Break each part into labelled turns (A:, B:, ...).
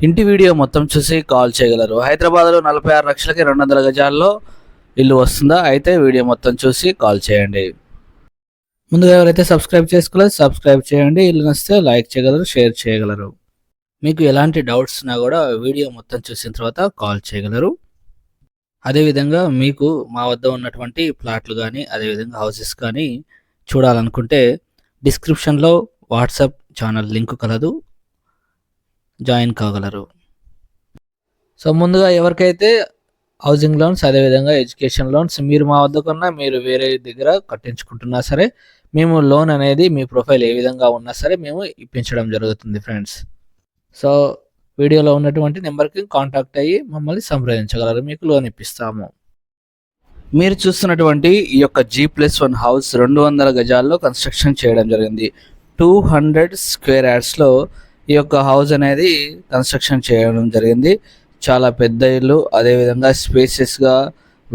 A: ఇంటి వీడియో మొత్తం చూసి కాల్ చేయగలరు. హైదరాబాద్లో 46 లక్షలకి 200 గజాల్లో ఇల్లు వస్తుందా? అయితే వీడియో మొత్తం చూసి కాల్ చేయండి. ముందుగా ఎవరైతే సబ్స్క్రైబ్ చేసుకోలేదు సబ్స్క్రైబ్ చేయండి. ఇల్లు నచ్చితే లైక్ చేయగలరు, షేర్ చేయగలరు. మీకు ఎలాంటి డౌట్స్ ఉన్నా కూడా వీడియో మొత్తం చూసిన తర్వాత కాల్ చేయగలరు. అదేవిధంగా మీకు మా వద్ద ఉన్నటువంటి ప్లాట్లు కానీ అదేవిధంగా హౌసెస్ కానీ చూడాలనుకుంటే డిస్క్రిప్షన్లో వాట్సాప్ ఛానల్ లింక్ కలదు, జాయిన్ కాగలరు. సో ముందుగా ఎవరికైతే హౌసింగ్ లోన్స్ అదేవిధంగా ఎడ్యుకేషన్ లోన్స్ మీరు మా వద్ద కొన్నా మీరు వేరే దగ్గర కట్టించుకుంటున్నా సరే మేము లోన్ అనేది మీ ప్రొఫైల్ ఏ విధంగా ఉన్నా సరే మేము ఇప్పించడం జరుగుతుంది ఫ్రెండ్స్. సో వీడియోలో ఉన్నటువంటి నెంబర్కి కాంటాక్ట్ అయ్యి మమ్మల్ని సంప్రదించగలరు, మీకు లోన్ ఇప్పిస్తాము. మీరు చూస్తున్నటువంటి ఈ యొక్క G+1 హౌస్ 200 గజాల్లో కన్స్ట్రక్షన్ చేయడం జరిగింది. 200 స్క్వేర్ యార్డ్స్లో ఈ యొక్క హౌస్ అనేది కన్స్ట్రక్షన్ చేయడం జరిగింది. చాలా పెద్ద ఇల్లు, అదేవిధంగా స్పేసెస్గా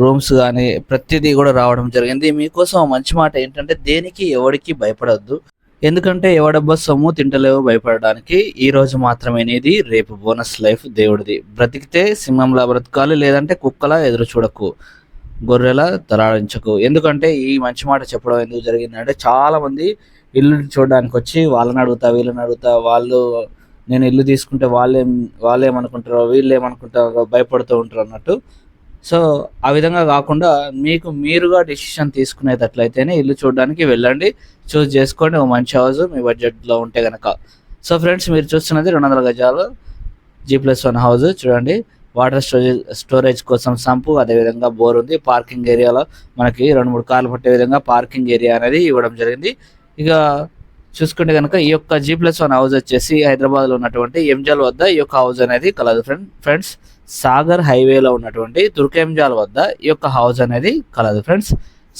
A: రూమ్స్ కానీ ప్రతిదీ కూడా రావడం జరిగింది. మీకోసం మంచి మాట ఏంటంటే దేనికి ఎవరికి భయపడద్దు, ఎందుకంటే ఎవడబ్బా సొమ్ము తింటలేవు భయపడడానికి. ఈ రోజు మాత్రమేనేది, రేపు బోనస్ లైఫ్ దేవుడిది. బ్రతికితే సింహంలా బ్రతకాలి, లేదంటే కుక్కలా ఎదురు చూడకు, గొర్రెలా తలాడించకు. ఎందుకంటే ఈ మంచి మాట చెప్పడం ఎందుకు జరిగిందంటే చాలామంది ఇల్లు చూడడానికి వచ్చి వాళ్ళని అడుగుతా వీళ్ళని అడుగుతా, వాళ్ళు నేను ఇల్లు తీసుకుంటే వాళ్ళేమనుకుంటారో వీళ్ళేమనుకుంటారో భయపడుతూ ఉంటారు అన్నట్టు. సో ఆ విధంగా కాకుండా మీకు మీరుగా డెసిషన్ తీసుకునేటట్లయితేనే ఇల్లు చూడడానికి వెళ్ళండి, చూస్ చేసుకోండి ఒక మంచి హౌస్ మీ బడ్జెట్లో ఉంటే కనుక. సో ఫ్రెండ్స్ మీరు చూస్తున్నది 200 గజాలు G+1 హౌస్. చూడండి, వాటర్ స్టోరేజ్ కోసం సంపు, అదేవిధంగా బోర్ ఉంది. పార్కింగ్ ఏరియాలో మనకి 2-3 కార్లు పట్టే విధంగా పార్కింగ్ ఏరియా అనేది ఇవ్వడం జరిగింది. ఇక చూసుకుంటే కనుక ఈ యొక్క G+1 హౌస్ వచ్చేసి హైదరాబాద్లో ఉన్నటువంటి ఎంజాల్ వద్ద ఈ యొక్క హౌస్ అనేది కలదు ఫ్రెండ్స్. సాగర్ హైవేలో ఉన్నటువంటి తుర్కెంజాల్ వద్ద ఈ యొక్క హౌస్ అనేది కలదు ఫ్రెండ్స్.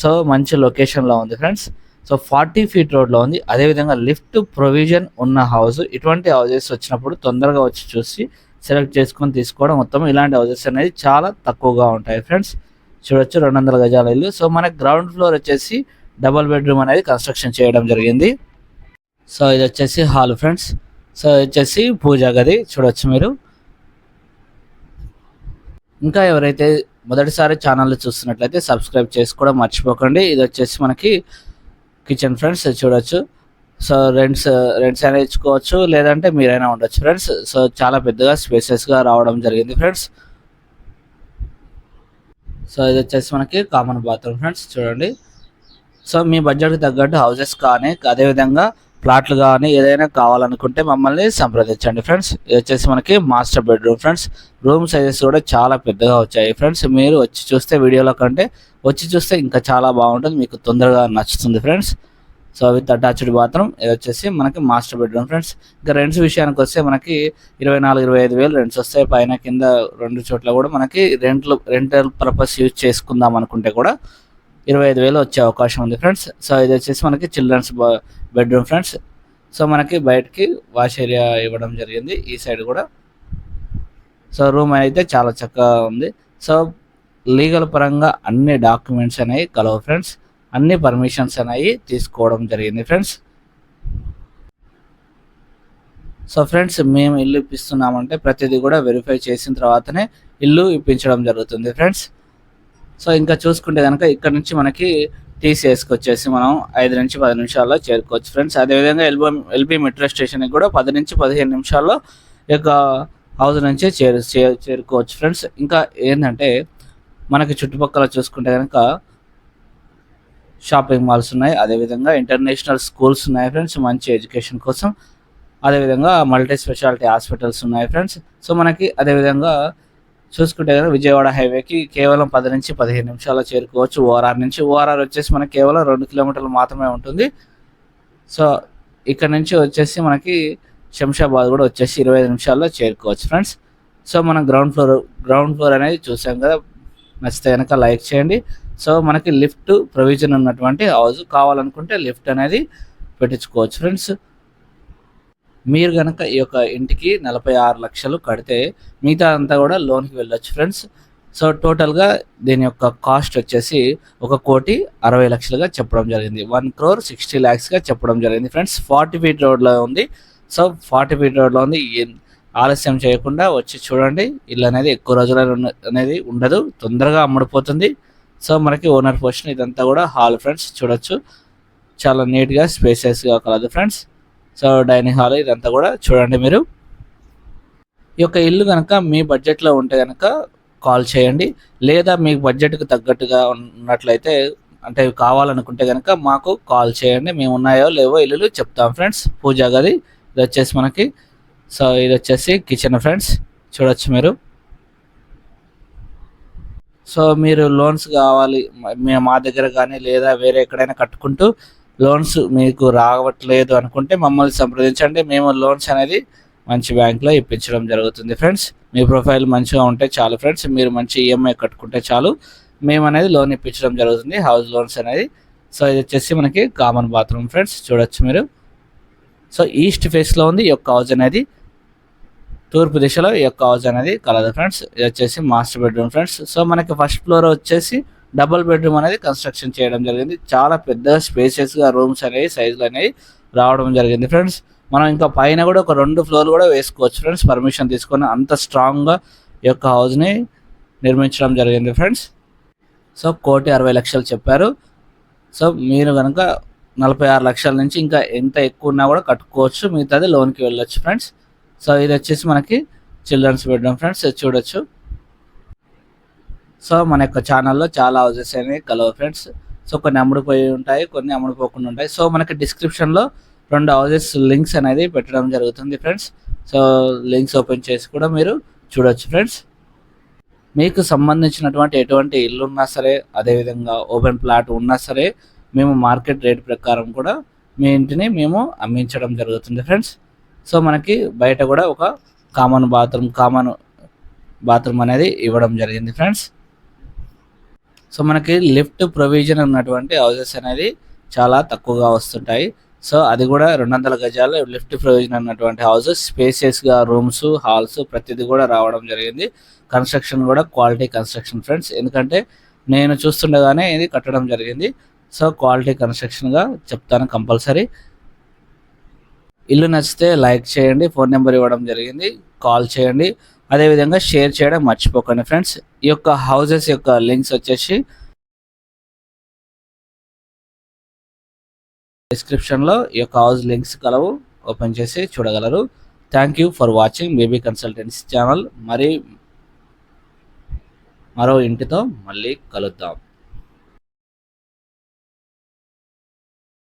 A: సో మంచి లొకేషన్లో ఉంది ఫ్రెండ్స్. సో 40 ఫీట్ రోడ్లో ఉంది, అదేవిధంగా లిఫ్ట్ ప్రొవిజన్ ఉన్న హౌస్. ఇటువంటి హౌసెస్ వచ్చినప్పుడు తొందరగా వచ్చి చూసి సెలెక్ట్ చేసుకొని తీసుకోవడం మొత్తం. ఇలాంటి హౌసెస్ అనేది చాలా తక్కువగా ఉంటాయి ఫ్రెండ్స్. చూడొచ్చు 200 గజాల ఇల్లు. సో మనకి గ్రౌండ్ ఫ్లోర్ వచ్చేసి డబుల్ బెడ్రూమ్ అనేది కన్స్ట్రక్షన్ చేయడం జరిగింది. సో ఇది వచ్చేసి హాల్ ఫ్రెండ్స్. సో ఇది వచ్చేసి పూజా గది చూడొచ్చు మీరు. ఇంకా ఎవరైతే మొదటిసారి ఛానల్ చూస్తున్నట్లయితే సబ్స్క్రైబ్ చేసుకోవడం మర్చిపోకండి. ఇది వచ్చేసి మనకి కిచెన్ ఫ్రెండ్స్ చూడొచ్చు. సో రెంట్స్ అయినా ఇచ్చుకోవచ్చు, లేదంటే మీరైనా ఉండొచ్చు ఫ్రెండ్స్. సో చాలా పెద్దగా స్పేసెస్గా రావడం జరిగింది ఫ్రెండ్స్. సో ఇది వచ్చేసి మనకి కామన్ బాత్రూమ్ ఫ్రెండ్స్ చూడండి. సో మీ బడ్జెట్కి తగ్గట్టు హౌసెస్ కానీ అదేవిధంగా ప్లాట్లు కానీ ఏదైనా కావాలనుకుంటే మమ్మల్ని సంప్రదించండి ఫ్రెండ్స్. ఇది వచ్చేసి మనకి master bedroom friends. Room sizes కూడా చాలా పెద్దగా వచ్చాయి ఫ్రెండ్స్. మీరు వచ్చి చూస్తే వీడియోలో కంటే వచ్చి చూస్తే ఇంకా చాలా బాగుంటుంది, మీకు తొందరగా నచ్చుతుంది friends. So with attached bathroom. ఇది వచ్చేసి మనకి మాస్టర్ బెడ్రూమ్ ఫ్రెండ్స్. ఇంకా రెంట్స్ విషయానికి వస్తే మనకి 24-25 వేలు రెంట్స్ వస్తాయి. పైన కింద 2 చోట్ల కూడా మనకి రెంటల్ పర్పస్ యూజ్ చేసుకుందాం అనుకుంటే కూడా 25 వేలు వచ్చే అవకాశం ఉంది ఫ్రెండ్స్. సో ఇది వచ్చేసి మనకి చిల్డ్రన్స్ బెడ్రూమ్ ఫ్రెండ్స్. సో మనకి బయటకి వాష్ ఏరియా ఇవ్వడం జరిగింది ఈ సైడ్ కూడా. సో రూమ్ అయితే చాలా చక్కగా ఉంది. సో లీగల్ పరంగా అన్ని డాక్యుమెంట్స్ అనేవి కలవు ఫ్రెండ్స్, అన్ని పర్మిషన్స్ అనేవి తీసుకోవడం జరిగింది ఫ్రెండ్స్. సో ఫ్రెండ్స్ మేము ఇల్లు ఇప్పిస్తున్నామంటే ప్రతిదీ కూడా వెరిఫై చేసిన తర్వాతనే ఇల్లు ఇప్పించడం జరుగుతుంది ఫ్రెండ్స్. సో ఇంకా చూసుకుంటే కనుక ఇక్కడ నుంచి మనకి TCSకి వచ్చేసి మనం 5 నుంచి 10 నిమిషాల్లో చేరుకోవచ్చు ఫ్రెండ్స్. అదేవిధంగా ఎల్బీ మెట్రో స్టేషన్కి కూడా 10 నుంచి 15 నిమిషాల్లో ఈ యొక్క హౌస్ నుంచి చేరుకోవచ్చు ఫ్రెండ్స్. ఇంకా ఏంటంటే మనకి చుట్టుపక్కల చూసుకుంటే కనుక షాపింగ్ మాల్స్ ఉన్నాయి, అదేవిధంగా ఇంటర్నేషనల్ స్కూల్స్ ఉన్నాయి ఫ్రెండ్స్ మంచి ఎడ్యుకేషన్ కోసం. అదేవిధంగా మల్టీ స్పెషాలిటీ హాస్పిటల్స్ ఉన్నాయి ఫ్రెండ్స్. సో మనకి అదేవిధంగా చూసుకుంటే కనుక విజయవాడ హైవేకి కేవలం 10 నుంచి 15 నిమిషాల్లో చేరుకోవచ్చు. ఓఆర్ఆర్ నుంచి. ఓఆర్ఆర్ వచ్చేసి మనకి కేవలం 2 కిలోమీటర్లు మాత్రమే ఉంటుంది. సో ఇక్కడ నుంచి వచ్చేసి మనకి శంషాబాద్ కూడా వచ్చేసి 25 నిమిషాల్లో చేరుకోవచ్చు ఫ్రెండ్స్. సో మనం గ్రౌండ్ ఫ్లోర్ అనేది చూసాం కదా, నచ్చితే కనుక లైక్ చేయండి. సో మనకి లిఫ్ట్ ప్రొవిజన్ ఉన్నటువంటి హౌస్, కావాలనుకుంటే లిఫ్ట్ అనేది పెట్టించుకోవచ్చు ఫ్రెండ్స్. మీరు కనుక ఈ యొక్క ఇంటికి 46 లక్షలు కడితే మిగతా అంతా కూడా లోన్కి వెళ్ళొచ్చు ఫ్రెండ్స్. సో టోటల్గా దీని యొక్క కాస్ట్ వచ్చేసి 1,60,00,000గా చెప్పడం జరిగింది. 1,60,00,000గా చెప్పడం జరిగింది ఫ్రెండ్స్. 40 ఫీట్ రోడ్లో ఉంది. సో 40 ఫీట్ రోడ్లో ఉంది. ఆలస్యం చేయకుండా వచ్చి చూడండి. ఇల్లు అనేది ఎక్కువ రోజులు అనేది ఉండదు, తొందరగా అమ్ముడుపోతుంది. సో మనకి ఓనర్ పోర్షన్ ఇదంతా కూడా హాల్ ఫ్రెండ్స్, చూడొచ్చు చాలా నీట్గా స్పేసెస్గా కలదు ఫ్రెండ్స్. సో డైనింగ్ హాల్ ఇదంతా కూడా చూడండి మీరు. ఈ యొక్క ఇల్లు కనుక మీ బడ్జెట్లో ఉంటే కనుక కాల్ చేయండి, లేదా మీకు బడ్జెట్కి తగ్గట్టుగా ఉన్నట్లయితే అంటే కావాలనుకుంటే కనుక మాకు కాల్ చేయండి. మేము ఉన్నాయో లేవో ఇల్లులు చెప్తాం ఫ్రెండ్స్. పూజా గది ఇది వచ్చేసి మనకి, సో ఇది వచ్చేసి కిచెన్ ఫ్రెండ్స్, చూడొచ్చు మీరు. సో మీరు లోన్స్ కావాలి మా దగ్గర కానీ లేదా వేరే ఎక్కడైనా కట్టుకుంటూ లోన్స్ మీకు రావట్లేదు అనుకుంటే మమ్మల్ని సంప్రదించండి. మేము లోన్స్ అనేది మంచి బ్యాంక్లో ఇప్పించడం జరుగుతుంది ఫ్రెండ్స్. మీ ప్రొఫైల్ మంచిగా ఉంటే చాలు ఫ్రెండ్స్, మీరు మంచి ఈఎంఐ కట్టుకుంటే చాలు, మేము అనేది లోన్ ఇప్పించడం జరుగుతుంది, హౌస్ లోన్స్ అనేది. సో ఇది వచ్చేసి మనకి కామన్ బాత్రూమ్ ఫ్రెండ్స్, చూడొచ్చు మీరు. సో ఈస్ట్ ఫేస్లో ఉంది ఈ యొక్క హౌస్ అనేది, తూర్పు దిశలో ఈ యొక్క హౌస్ అనేది కలదు ఫ్రెండ్స్. ఇది వచ్చేసి మాస్టర్ బెడ్రూమ్ ఫ్రెండ్స్. సో మనకి ఫస్ట్ ఫ్లోర్ వచ్చేసి డబుల్ బెడ్రూమ్ అనేది కన్స్ట్రక్షన్ చేయడం జరిగింది. చాలా పెద్ద స్పేసెస్గా రూమ్స్ అనేవి సైజులు అనేవి రావడం జరిగింది ఫ్రెండ్స్. మనం ఇంకా పైన కూడా ఒక 2 ఫ్లోర్లు కూడా వేసుకోవచ్చు ఫ్రెండ్స్, పర్మిషన్ తీసుకొని. అంత స్ట్రాంగ్గా ఈ యొక్క హౌస్ని నిర్మించడం జరిగింది ఫ్రెండ్స్. సో 1,60,00,000 చెప్పారు. సో మీరు కనుక 46 లక్షల నుంచి ఇంకా ఎంత ఎక్కువ ఉన్నా కూడా కట్టుకోవచ్చు, మిగతాది లోన్కి వెళ్ళొచ్చు ఫ్రెండ్స్. సో ఇది వచ్చేసి మనకి చిల్డ్రన్స్ బెడ్రూమ్ ఫ్రెండ్స్, చూడొచ్చు. సో మన యొక్క ఛానల్లో చాలా హౌసెస్ అనేవి కలవు ఫ్రెండ్స్. సో కొన్ని అమ్ముడుపోయి ఉంటాయి, కొన్ని అమ్ముడుపోకుండా ఉంటాయి. సో మనకి డిస్క్రిప్షన్లో 2 హౌసెస్ లింక్స్ అనేది పెట్టడం జరుగుతుంది ఫ్రెండ్స్. సో లింక్స్ ఓపెన్ చేసి కూడా మీరు చూడొచ్చు ఫ్రెండ్స్. మీకు సంబంధించినటువంటి ఎటువంటి ఇల్లు ఉన్నా సరే, అదేవిధంగా ఓపెన్ ప్లాట్ ఉన్నా సరే, మేము మార్కెట్ రేట్ ప్రకారం కూడా మీ ఇంటిని మేము అమ్మించడం జరుగుతుంది ఫ్రెండ్స్. సో మనకి బయట కూడా ఒక కామన్ బాత్రూమ్ అనేది ఇవ్వడం జరిగింది ఫ్రెండ్స్. సో మనకి లిఫ్ట్ ప్రొవిజన్ ఉన్నటువంటి హౌసెస్ అనేది చాలా తక్కువగా వస్తుంటాయి. సో అది కూడా 200 గజాలు లిఫ్ట్ ప్రొవిజన్ ఉన్నటువంటి హౌసెస్, స్పేసియస్గా రూమ్స్, హాల్స్ ప్రతిదీ కూడా రావడం జరిగింది. కన్స్ట్రక్షన్ కూడా క్వాలిటీ కన్స్ట్రక్షన్ ఫ్రెండ్స్, ఎందుకంటే నేను చూస్తుండగానే ఇది కట్టడం జరిగింది. సో క్వాలిటీ కన్స్ట్రక్షన్గా చెప్తాను కంపల్సరీ. ఇల్లు నచ్చితే లైక్ చేయండి, ఫోన్ నెంబర్ ఇవ్వడం జరిగింది, కాల్ చేయండి, అదేవిధంగా షేర్ చేయడం మర్చిపోకండి ఫ్రెండ్స్. ఈ యొక్క హౌసెస్ యొక్క లింక్స్ వచ్చేసి డిస్క్రిప్షన్లో ఈ యొక్క హౌస్ లింక్స్ కలవు, ఓపెన్ చేసి చూడగలరు. Thank you for watching baby consultancy channel. మరో ఇంటితో మళ్ళీ కలుద్దాం.